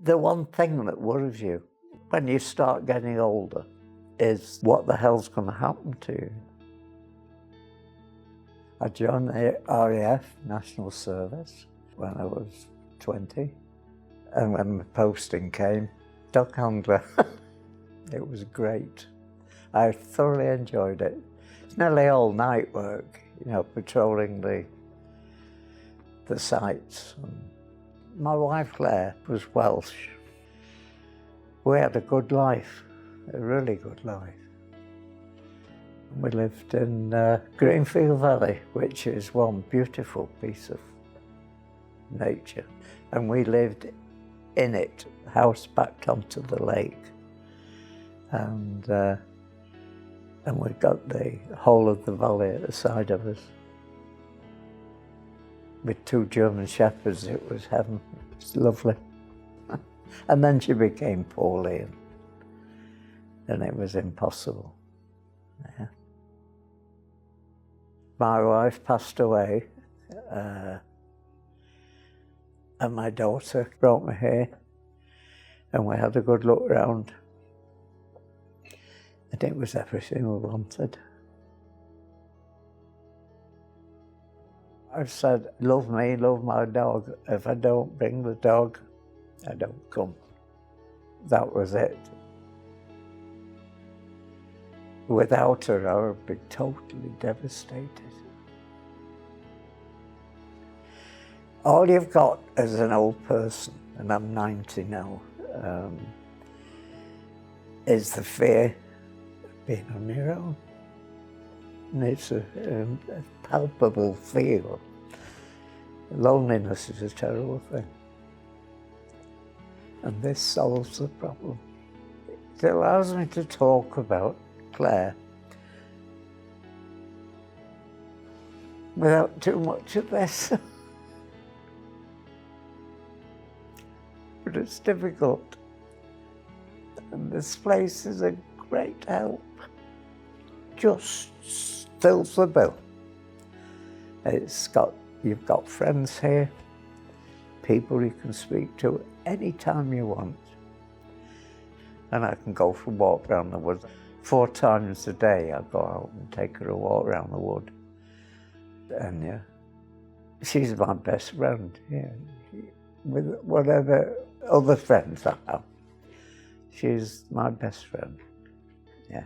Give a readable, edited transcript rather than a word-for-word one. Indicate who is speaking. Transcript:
Speaker 1: The one thing that worries you when you start getting older is what the hell's going to happen to you. I joined the RAF National Service when I was 20, and when the posting came, duck handler. It was great. I thoroughly enjoyed it. It's nearly all night work, you know, patrolling the sites. My wife Claire was Welsh. We had a good life, a really good life. We lived in Greenfield Valley, which is one beautiful piece of nature. And we lived in it, house backed onto the lake. And we got the whole of the valley at the side of us. With 2 German shepherds, it was heaven. It was lovely. And then she became poorly, and it was impossible. Yeah. My wife passed away, and my daughter brought me here, and we had a good look round. And it was everything we wanted. I've said, love me, love my dog. If I don't bring the dog, I don't come. That was it. Without her, I would be totally devastated. All you've got as an old person, and I'm 90 now, is the fear of being on your own. And it's a palpable feel. Loneliness is a terrible thing. And this solves the problem. It allows me to talk about Claire without too much of this. But it's difficult. And this place is a great help. Just fills the bill. You've got friends here, people you can speak to anytime you want. And I can go for a walk around the woods. 4 times a day I go out and take her a walk around the wood. And yeah, she's my best friend. Yeah. With whatever other friends I have, she's my best friend. Yeah.